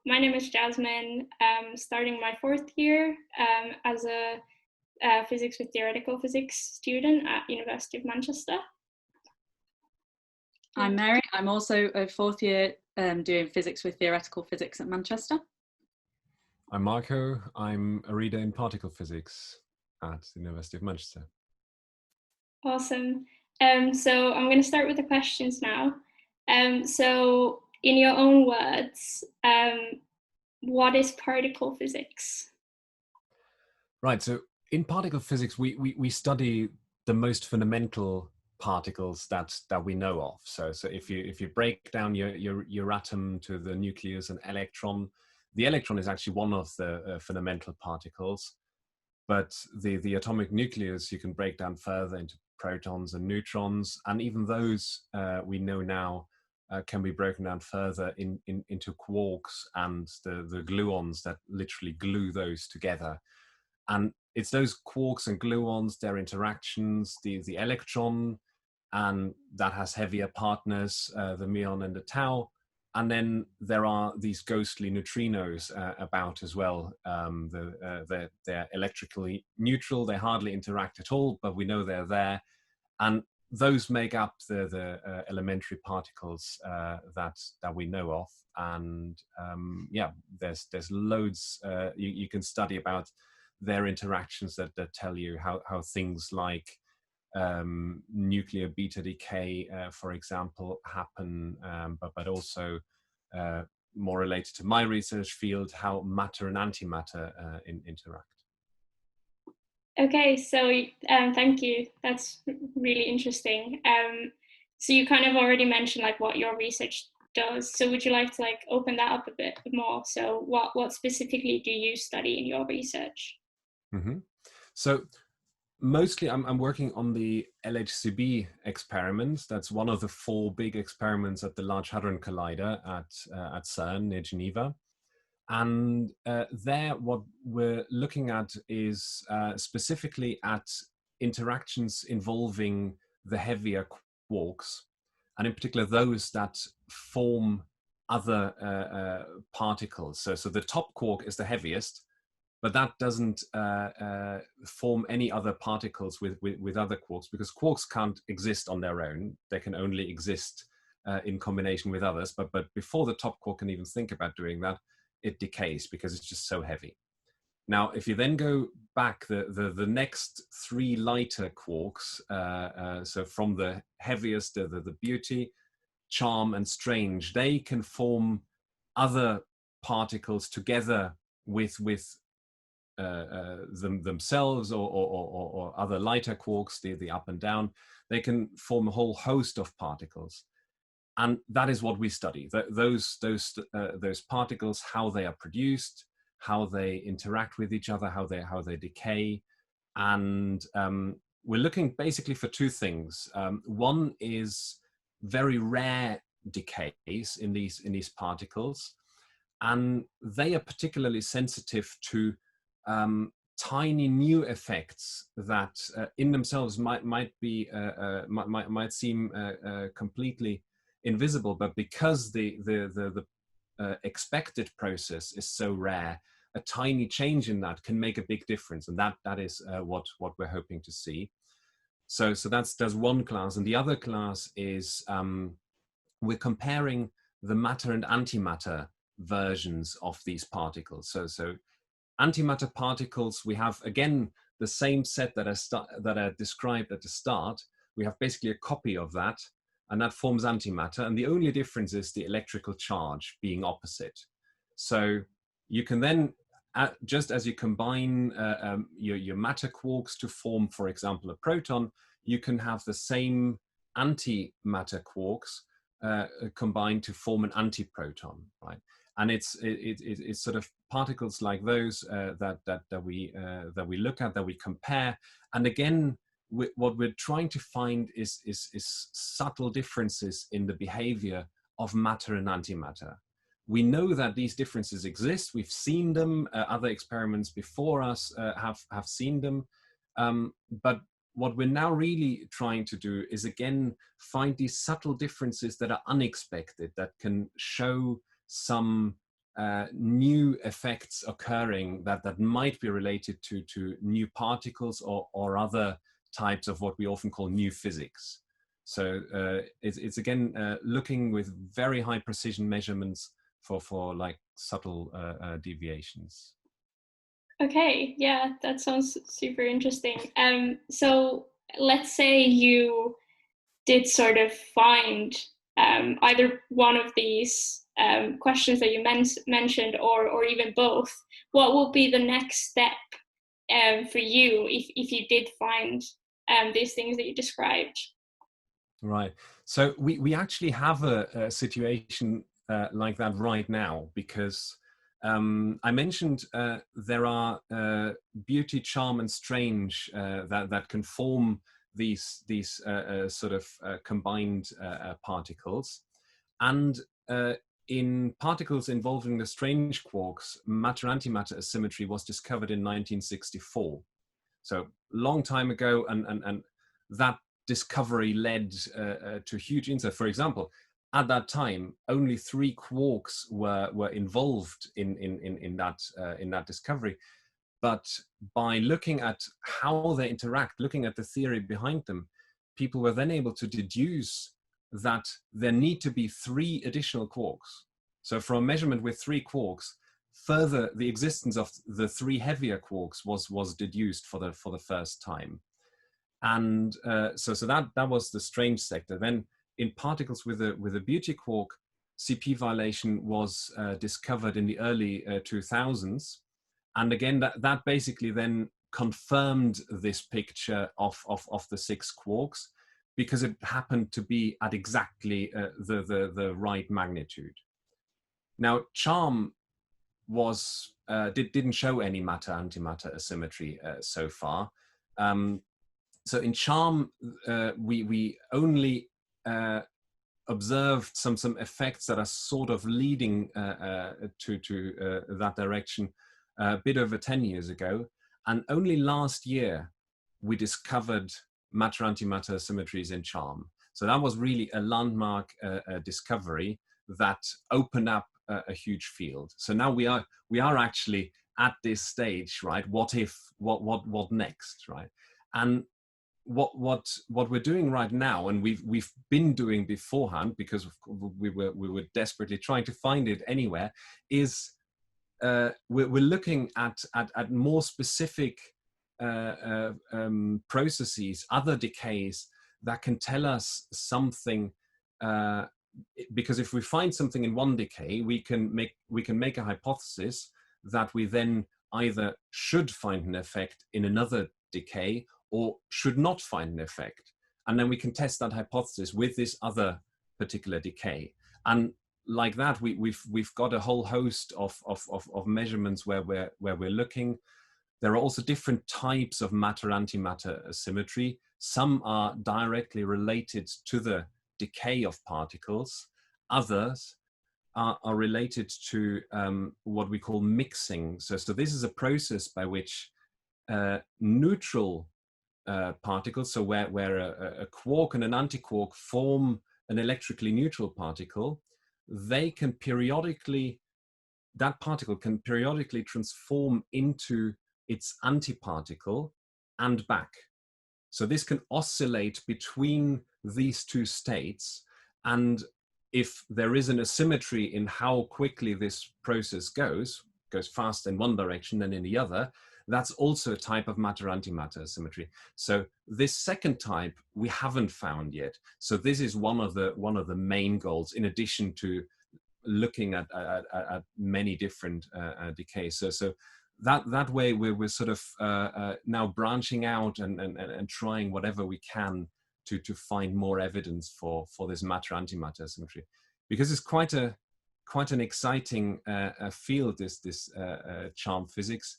my name is Jasmine. Starting my fourth year as a physics with theoretical physics student at University of Manchester. I'm Mary. I'm also a fourth year doing physics with theoretical physics at Manchester. I'm Marco. I'm a reader in particle physics at the University of Manchester. Awesome. So I'm going to start with the questions now. So in your own words, what is particle physics? Right. So in particle physics, we study the most fundamental particles that we know of. So if you break down your atom to the nucleus and electron, the electron is actually one of the fundamental particles. But the atomic nucleus you can break down further into protons and neutrons, and even those we know now can be broken down further into quarks and the gluons that literally glue those together. And it's those quarks and gluons, their interactions, the electron, and that has heavier partners, the muon and the tau. And then there are these ghostly neutrinos about as well. They're electrically neutral, they hardly interact at all, but we know they're there. And those make up the elementary particles that we know of. And yeah, there's loads you can study about their interactions that tell you how things like nuclear beta decay, for example, happen, but also more related to my research field, how matter and antimatter interact. Okay, so thank you. That's really interesting. So you kind of already mentioned like what your research does. So would you like to like open that up a bit more? So what specifically do you study in your research? Mm-hmm. So mostly I'm working on the LHCb experiments. That's one of the 4 big experiments at the Large Hadron Collider at CERN near Geneva. And there what we're looking at is specifically at interactions involving the heavier quarks, and in particular those that form other particles. So the top quark is the heaviest, but that doesn't form any other particles with other quarks, because quarks can't exist on their own. They can only exist in combination with others. But before the top quark can even think about doing that, it decays because it's just so heavy. Now, if you then go back, the next 3 lighter quarks, so from the heaviest, the beauty, charm, and strange, they can form other particles together with themselves or other lighter quarks, the up and down. They can form a whole host of particles. And that is what we study, those particles, how they are produced, how they interact with each other, how they decay. And we're looking basically for 2 things. One is very rare decays in these particles, and they are particularly sensitive to tiny new effects that in themselves might seem completely invisible, but because the expected process is so rare, a tiny change in that can make a big difference, and that is what we're hoping to see. So that's one class, and the other class is we're comparing the matter and antimatter versions of these particles. So antimatter particles, we have again the same set that I described at the start. We have basically a copy of that, and that forms antimatter. And the only difference is the electrical charge being opposite. So you can then, just as you combine your matter quarks to form, for example, a proton, you can have the same antimatter quarks combined to form an antiproton, right? And it's sort of particles like those that we look at, that we compare. And again, what we're trying to find is subtle differences in the behavior of matter and antimatter. We know that these differences exist. We've seen them. Other experiments before us have seen them. But what we're now really trying to do is, again, find these subtle differences that are unexpected, that can show some new effects occurring that might be related to new particles or other types of what we often call new physics. So it's again looking with very high precision measurements for like subtle deviations. Okay, yeah, that sounds super interesting. So let's say you did sort of find either one of these questions that you mentioned, or even both. What will be the next step for you if you did find these things that you described? Right. So we actually have a situation like that right now, because I mentioned there are beauty, charm, and strange that can form these sort of combined particles, and in particles involving the strange quarks, matter-antimatter asymmetry was discovered in 1964. So long time ago, and that discovery led to huge insight. For example, at that time, only 3 quarks were involved in that discovery. But by looking at how they interact, looking at the theory behind them, people were then able to deduce that there need to be 3 additional quarks. So from a measurement with 3 quarks, further the existence of the 3 heavier quarks was deduced for the first time. And so that was the strange sector. Then in particles with a beauty quark, CP violation was discovered in the early 2000s. And again, that basically then confirmed this picture of the 6 quarks, because it happened to be at exactly the right magnitude. Now, charm didn't show any matter-antimatter asymmetry so far. So in charm, we only observed some effects that are sort of leading to that direction a bit over 10 years ago. And only last year, we discovered matter-antimatter symmetries in charm. So that was really a landmark discovery that opened up a huge field. So now we are actually at this stage, right? What next, right? And what we're doing right now, and we've been doing beforehand, because we were desperately trying to find it anywhere, is we're looking at more specific processes, other decays that can tell us something. Because if we find something in one decay, we can make a hypothesis that we then either should find an effect in another decay or should not find an effect, and then we can test that hypothesis with this other particular decay. And like that, we've got a whole host of measurements where we're looking. There are also different types of matter-antimatter asymmetry. Some are directly related to the decay of particles. Others are related to what we call mixing. So this is a process by which neutral particles, so where a quark and an antiquark form an electrically neutral particle, that particle can periodically transform into its antiparticle and back. So this can oscillate between these 2 states. And if there is an asymmetry in how quickly this process goes fast in one direction and in the other, that's also a type of matter-antimatter asymmetry. So this second type we haven't found yet. So this is one of the main goals, in addition to looking at many different decays. So that way we're sort of now branching out and trying whatever we can to find more evidence for this matter-antimatter asymmetry, because it's quite an exciting field, this charm physics,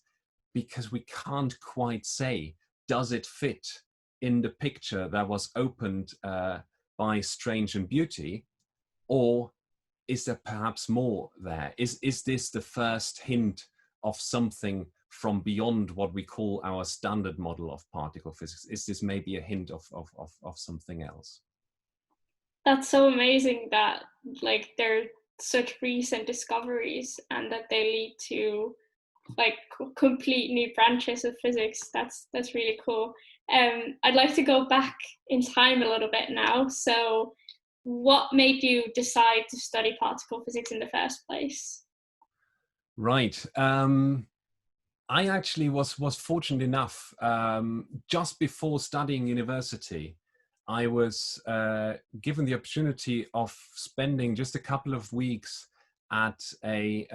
because we can't quite say, does it fit in the picture that was opened by Strange and Beauty, or is there perhaps more there? Is this the first hint of something from beyond what we call our standard model of particle physics? Is this maybe a hint of something else? That's so amazing that like there such recent discoveries and that they lead to like complete new branches of physics. That's really cool. I'd like to go back in time a little bit now. So what made you decide to study particle physics in the first place? Right. I actually was fortunate enough, just before studying university, I was given the opportunity of spending just a couple of weeks at a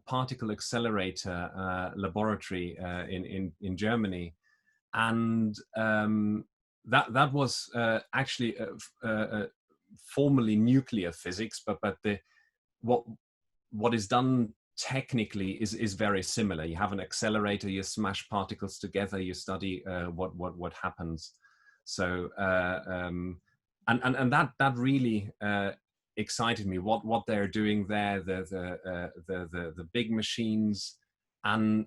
particle accelerator laboratory in Germany, and that was actually formerly nuclear physics, but what what is done technically is very similar. You have an accelerator, you smash particles together, you study what happens. So and that really excited me. What they're doing there, the big machines, and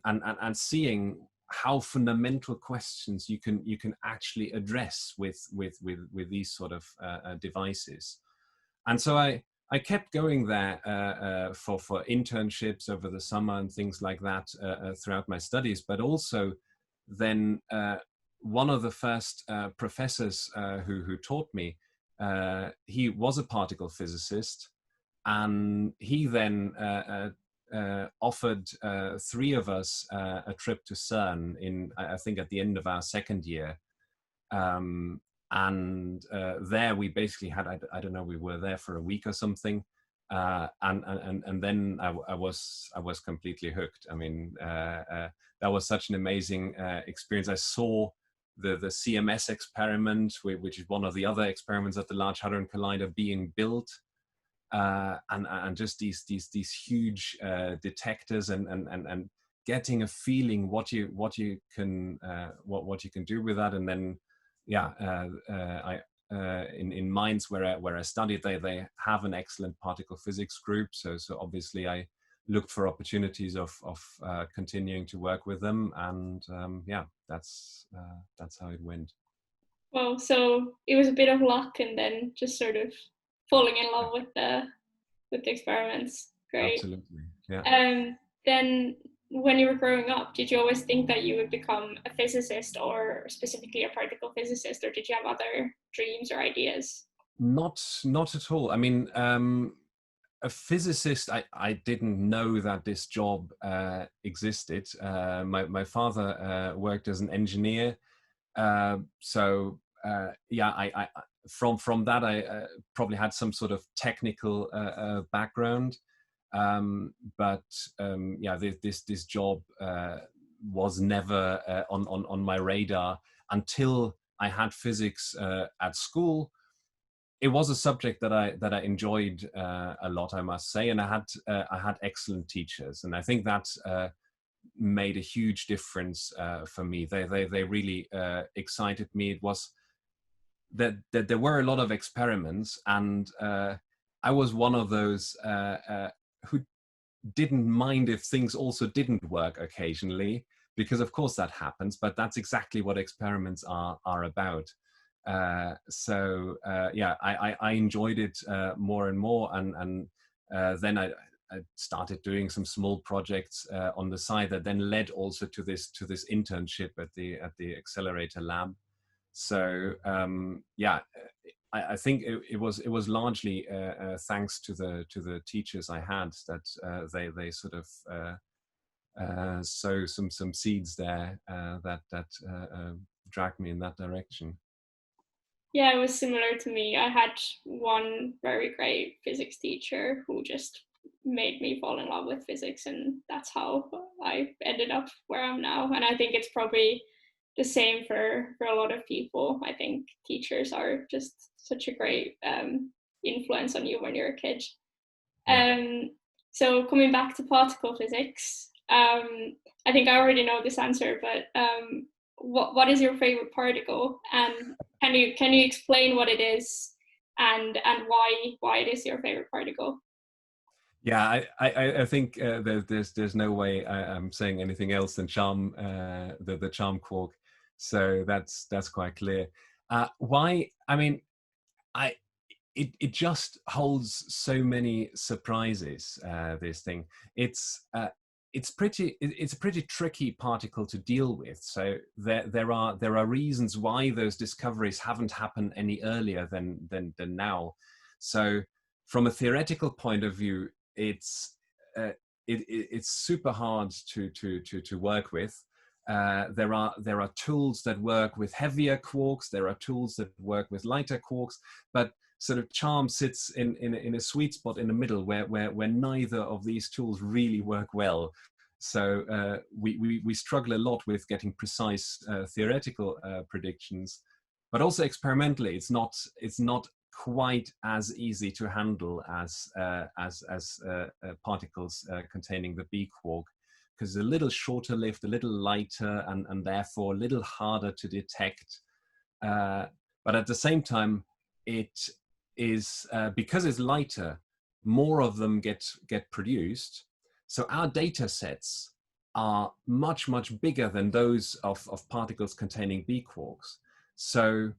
seeing how fundamental questions you can actually address with these sort of devices. And so I kept going there for internships over the summer and things like that throughout my studies. But also then one of the first professors who taught me, he was a particle physicist, and he then offered three of us a trip to CERN I think at the end of our second year. And there we basically had, I don't know, we were there for a week or something, and then I was completely hooked. I mean, that was such an amazing experience. I saw the CMS experiment, which is one of the other experiments at the Large Hadron Collider, being built, and just these huge detectors, and getting a feeling what you can do with that. And then in Mainz, where I studied, they have an excellent particle physics group. So obviously I looked for opportunities of continuing to work with them, and that's how it went. Well, so it was a bit of luck, and then just sort of falling in love with the experiments. Great. Absolutely, yeah. Then when you were growing up, did you always think that you would become a physicist, or specifically a particle physicist, or did you have other dreams or ideas? Not at all. I mean, a physicist, I didn't know that this job existed. My father worked as an engineer, so I from that I probably had some sort of technical background. But this job was never on my radar until I had physics at school. It was a subject that I enjoyed a lot, I must say, and I had excellent teachers, and I think that made a huge difference for me. They really excited me. It was that there were a lot of experiments, and I was one of those who didn't mind if things also didn't work occasionally, because of course that happens, but that's exactly what experiments are about. I enjoyed it more and more, and then I started doing some small projects on the side that then led also to this internship at the accelerator lab. So I think it was largely thanks to the teachers I had that they sort of sow some seeds there that dragged me in that direction. Yeah, it was similar to me. I had one very great physics teacher who just made me fall in love with physics, and that's how I ended up where I'm now. And I think it's probably the same for a lot of people. I think teachers are just such a great influence on you when you're a kid. So coming back to particle physics, I think I already know this answer, but what is your favorite particle, and can you explain what it is, and why it is your favorite particle? Yeah, I think there's no way I'm saying anything else than charm, the charm quark. So that's quite clear. Why? I mean, it just holds so many surprises. This thing, it's a pretty tricky particle to deal with. So there are reasons why those discoveries haven't happened any earlier than now. So from a theoretical point of view, it's super hard to work with. There are tools that work with heavier quarks. There are tools that work with lighter quarks, but sort of CHARMM sits in a sweet spot in the middle where neither of these tools really work well. So we struggle a lot with getting precise theoretical predictions, but also experimentally, it's not quite as easy to handle as particles containing the B quark, because it's a little shorter lived, a little lighter, and therefore a little harder to detect. But at the same time, it is because it's lighter, more of them get produced. So our data sets are much bigger than those of particles containing B quarks. So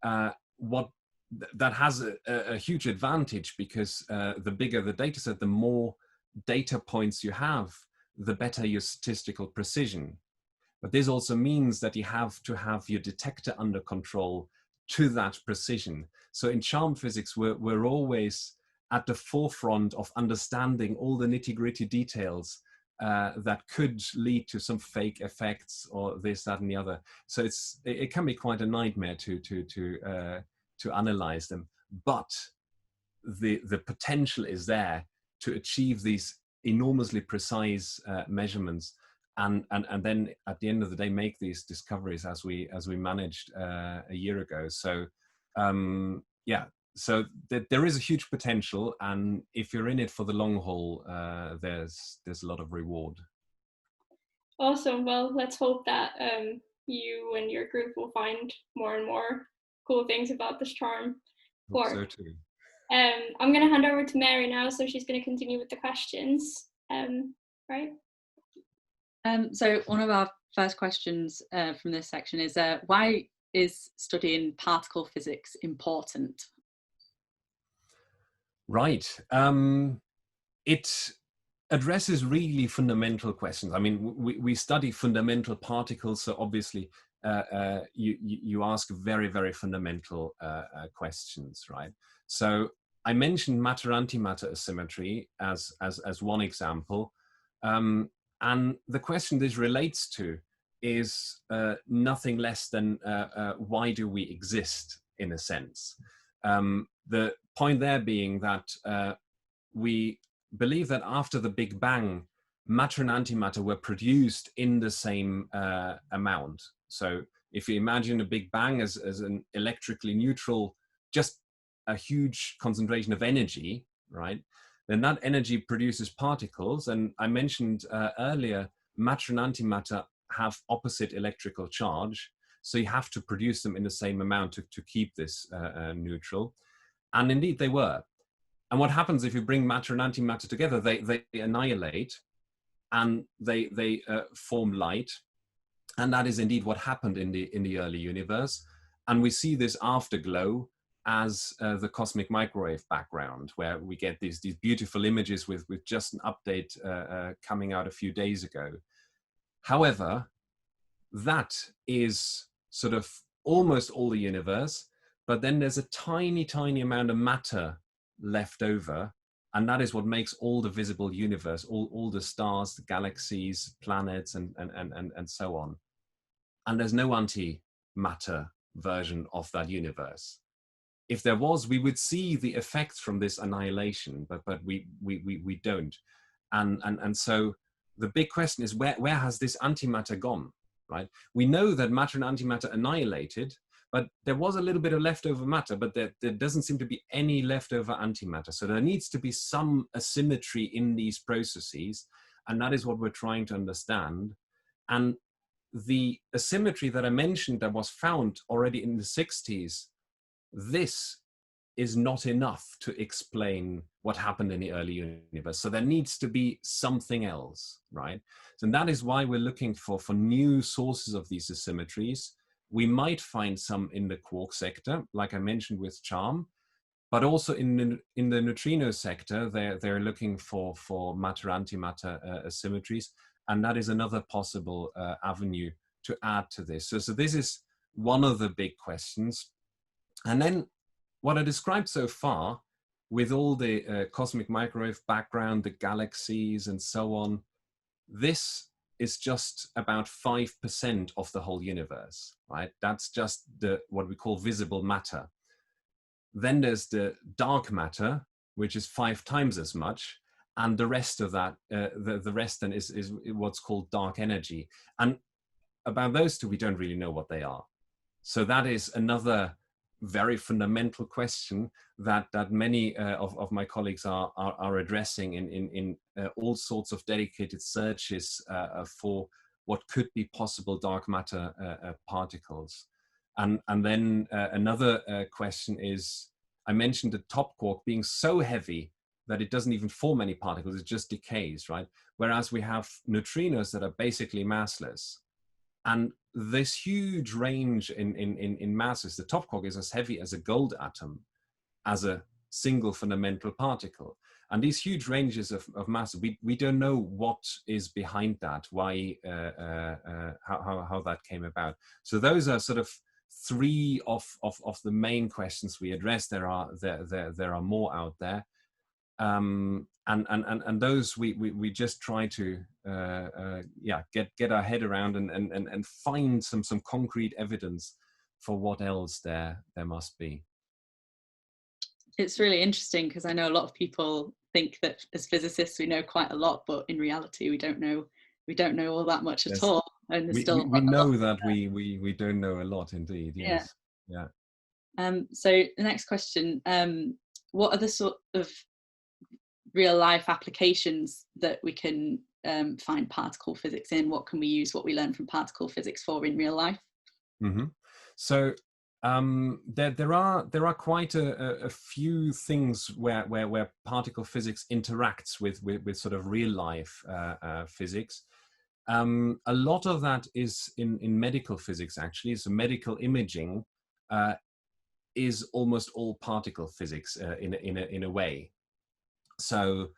that has a huge advantage, because the bigger the data set, the more data points you have, the better your statistical precision. But this also means that you have to have your detector under control to that precision. So in CHARMM physics, we're always at the forefront of understanding all the nitty-gritty details that could lead to some fake effects or this, that, and the other. So it can be quite a nightmare to analyze them. But the potential is there to achieve these enormously precise measurements, and then at the end of the day make these discoveries as we managed a year ago. So yeah, so there is a huge potential, and if you're in it for the long haul, there's a lot of reward. Awesome. Well, let's hope that you and your group will find more and more cool things about this CHARMM quark. So too. I'm going to hand over to Mary now, so she's going to continue with the questions. Right? So one of our first questions from this section is, why is studying particle physics important? Right. It addresses really fundamental questions. I mean, we study fundamental particles, so obviously you ask very fundamental questions, right? So I mentioned matter-antimatter asymmetry as one example, and the question this relates to is nothing less than why do we exist, in a sense. The point there being that we believe that after the Big Bang, matter and antimatter were produced in the same amount. So if you imagine a Big Bang as an electrically neutral, just a huge concentration of energy, right? Then that energy produces particles. And I mentioned earlier, matter and antimatter have opposite electrical charge. So you have to produce them in the same amount to keep this neutral. And indeed they were. And what happens if you bring matter and antimatter together? They annihilate, and they form light. And that is indeed what happened in the early universe. And we see this afterglow as the cosmic microwave background, where we get these beautiful images with just an update coming out a few days ago. However, that is sort of almost all the universe, but then there's a tiny amount of matter left over, and that is what makes all the visible universe, all the stars, the galaxies, planets, and so on. And there's no antimatter version of that universe. If there was, we would see the effects from this annihilation, but we don't. And so the big question is, where has this antimatter gone, right? We know that matter and antimatter annihilated, but there was a little bit of leftover matter, but there doesn't seem to be any leftover antimatter. So there needs to be some asymmetry in these processes, and that is what we're trying to understand. And the asymmetry that I mentioned that was found already in the 60s, this is not enough to explain what happened in the early universe. So there needs to be something else, right? So that is why we're looking for new sources of these asymmetries. We might find some in the quark sector, like I mentioned with CHARMM, But also in the neutrino sector, they're looking for matter-antimatter asymmetries, and that is another possible avenue to add to this. So this is one of the big questions. And then what I described so far, with all the cosmic microwave background, the galaxies and so on, this is just about 5% of the whole universe, right? That's just what we call visible matter. Then there's the dark matter, which is 5 times as much, and the rest of that, the rest then is what's called dark energy. And about those two, we don't really know what they are. So that is another very fundamental question that many of my colleagues are addressing in all sorts of dedicated searches for what could be possible dark matter particles. And then another question is, I mentioned the top quark being so heavy that it doesn't even form any particles, it just decays, right? Whereas we have neutrinos that are basically massless. And this huge range in masses, the top quark is as heavy as a gold atom as a single fundamental particle. And these huge ranges of mass, we don't know what is behind that, why, how that came about. So those are sort of 3 of the main questions we address. There are more out there. And those we just try to get our head around and find some concrete evidence for what else there must be. It's really interesting because I know a lot of people think that as physicists we know quite a lot, but in reality we don't know all that much at all. And there's we know that we don't know a lot indeed. Yes. Yeah. So the next question, what are the sort of real life applications that we can find particle physics in? What can we use what we learn from particle physics for in real life? Mm-hmm. So there are quite a few things where particle physics interacts with sort of real life physics. A lot of that is in medical physics, actually. So medical imaging is almost all particle physics in a way. So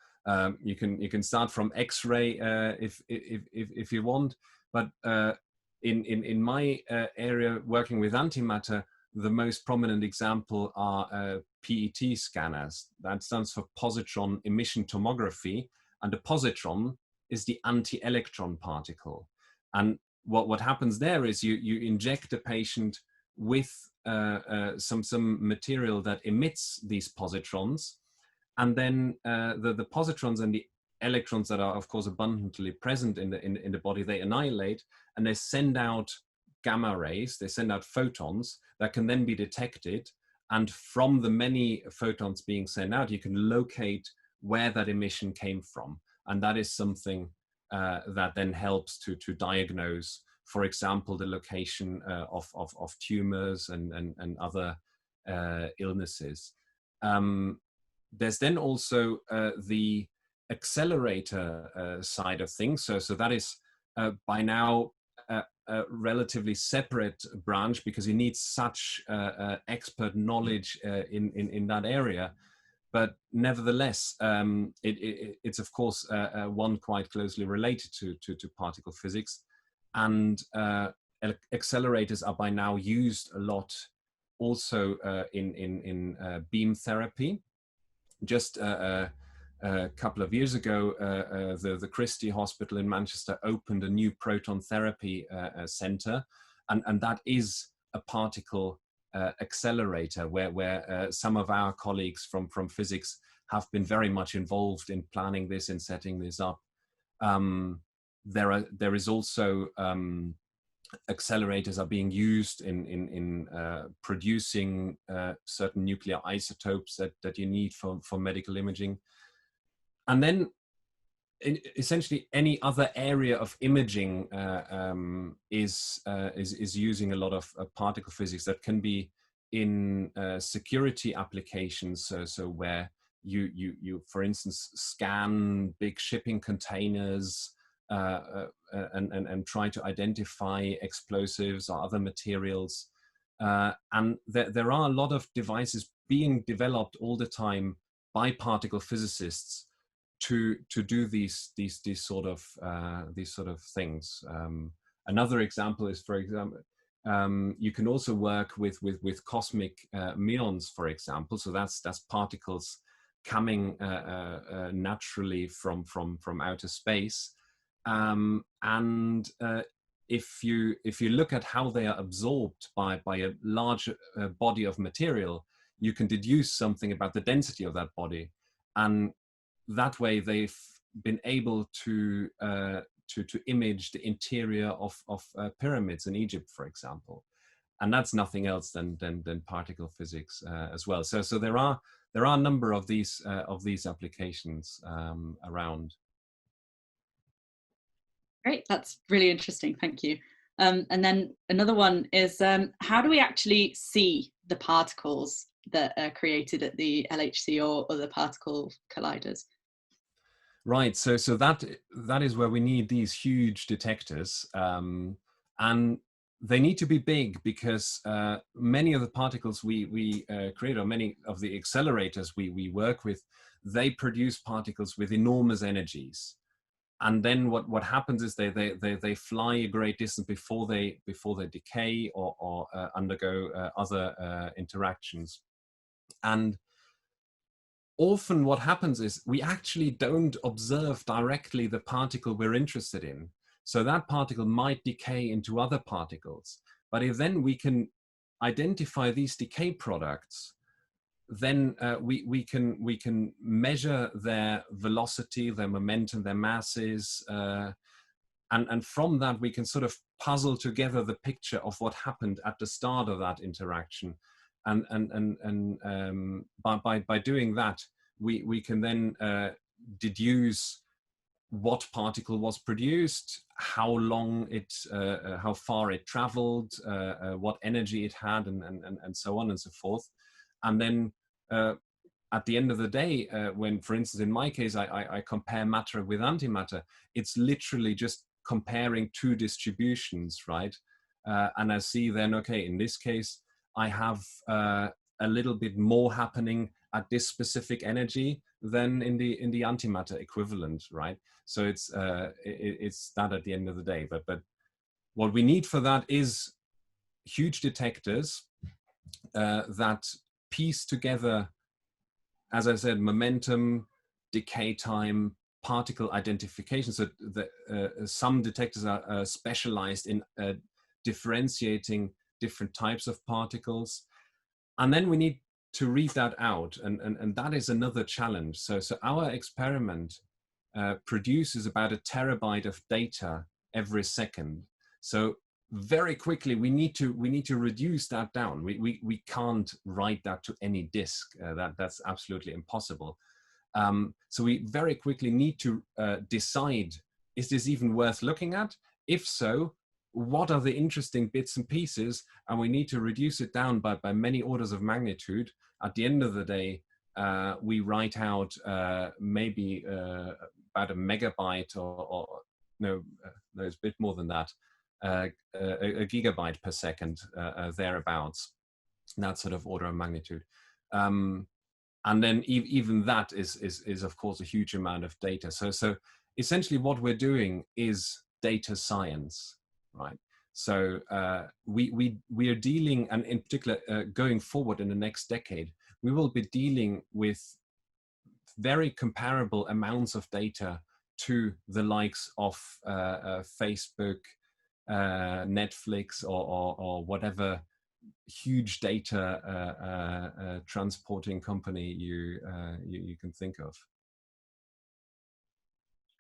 you can start from X-ray if you want, but in my area working with antimatter, the most prominent example are PET scanners. That stands for positron emission tomography, and the positron is the anti-electron particle. And what happens there is you inject the patient with some material that emits these positrons, and then the positrons and the electrons that are of course abundantly present in the body, they annihilate, and they send out gamma rays, they send out photons that can then be detected. And from the many photons being sent out, you can locate where that emission came from. And that is something that then helps to diagnose, for example, the location of tumors and other illnesses. There's then also the accelerator side of things. So that is by now a relatively separate branch, because you need such expert knowledge in that area. But nevertheless, it's of course one quite closely related to particle physics. And accelerators are by now used a lot also in beam therapy. Just a couple of years ago, the Christie Hospital in Manchester opened a new proton therapy center, and that is a particle accelerator where some of our colleagues from physics have been very much involved in planning this and setting this up. There is also accelerators are being used in producing certain nuclear isotopes that you need for medical imaging. And then essentially any other area of imaging is using a lot of particle physics that can be in security applications. So where you for instance scan big shipping containers and try to identify explosives or other materials. And there are a lot of devices being developed all the time by particle physicists to do these sort of things. Another example is, for example, you can also work with cosmic muons, for example. So that's particles coming naturally from outer space, and if you look at how they are absorbed by a large body of material, you can deduce something about the density of that body, and that way they've been able to image the interior of pyramids in Egypt, for example, and that's nothing else than particle physics as well. So there are a number of these applications around. Great, that's really interesting. Thank you. And then another one is, how do we actually see the particles that are created at the LHC or other particle colliders? Right. So that is where we need these huge detectors, and they need to be big, because many of the particles we create, or many of the accelerators we work with, they produce particles with enormous energies. And then what happens is they fly a great distance before they decay or undergo other interactions. And often what happens is we actually don't observe directly the particle we're interested in. So that particle might decay into other particles. But if then we can identify these decay products, then we can measure their velocity, their momentum, their masses, and from that we can sort of puzzle together the picture of what happened at the start of that interaction, and by doing that we can then deduce what particle was produced, how long it, how far it traveled, what energy it had, and so on and so forth. And then at the end of the day, when, for instance, in my case, I compare matter with antimatter, it's literally just comparing two distributions, right? And I see then, okay, in this case, I have a little bit more happening at this specific energy than in the antimatter equivalent, right? So it's that at the end of the day. But what we need for that is huge detectors that piece together, as I said, momentum, decay time, particle identification. So some detectors are specialized in differentiating different types of particles. And then we need to read that out. And that is another challenge. So our experiment produces about 1 terabyte of data every second. So very quickly we need to reduce that down. We can't write that to any disk. That's absolutely impossible. So we very quickly need to decide, is this even worth looking at? If so, what are the interesting bits and pieces? And we need to reduce it down by many orders of magnitude. At the end of the day, we write out maybe about 1 megabyte, or no, it's a bit more than that, a gigabyte per second, thereabouts, that sort of order of magnitude. And then even that is of course a huge amount of data. So essentially what we're doing is data science, right? So we are dealing, and in particular going forward in the next decade, we will be dealing with very comparable amounts of data to the likes of Facebook, Netflix, or whatever huge data transporting company you can think of.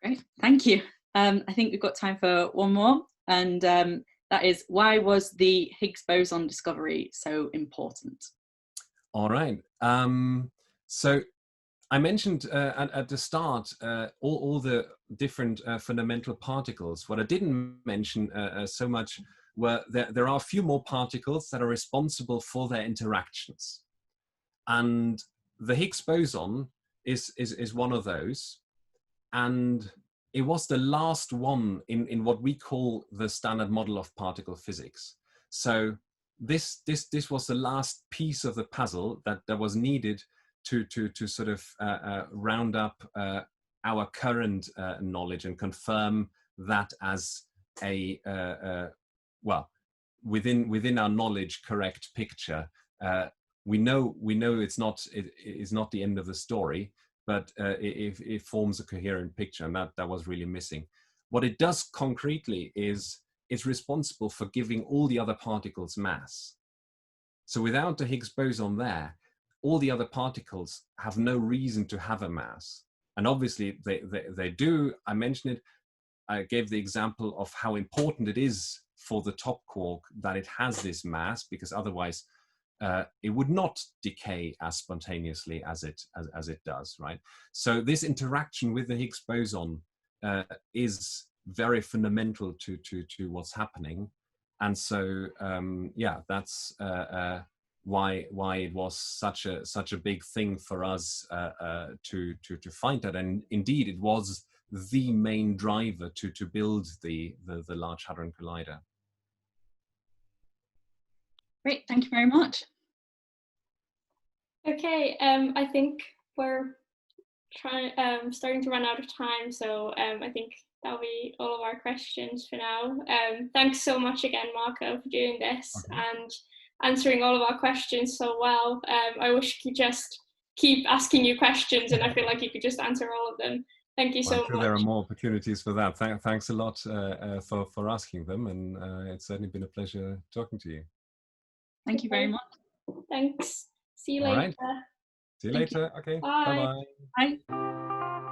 Great, thank you. I think we've got time for one more, and that is, why was the Higgs boson discovery so important? All right. So I mentioned at the start all the different fundamental particles. What I didn't mention so much were there are a few more particles that are responsible for their interactions. And the Higgs boson is one of those. And it was the last one in what we call the standard model of particle physics. So this was the last piece of the puzzle that was needed to sort of round up our current knowledge and confirm that as a well, within our knowledge correct picture. We know it's not the end of the story, but it forms a coherent picture, and that was really missing. What it does concretely is it's responsible for giving all the other particles mass. So without the Higgs boson there, all the other particles have no reason to have a mass. And obviously they do. I mentioned it. I gave the example of how important it is for the top quark that it has this mass, because otherwise it would not decay as spontaneously as it does, right? So this interaction with the Higgs boson is very fundamental to what's happening, and so yeah, that's why it was such a big thing for us to find that, and indeed it was the main driver to build the Large Hadron Collider. Great, thank you very much. Okay, I think we're starting to run out of time, so I think that'll be all of our questions for now. Thanks so much again, Marco, for doing this and answering all of our questions so well. I wish you could just keep asking you questions, and I feel like you could just answer all of them. Thank you so much. There are more opportunities for that. Thanks a lot for asking them, and it's certainly been a pleasure talking to you. Thank you very much. Thanks. See you later. All right. See you later. Okay. Bye. Bye-bye. Bye.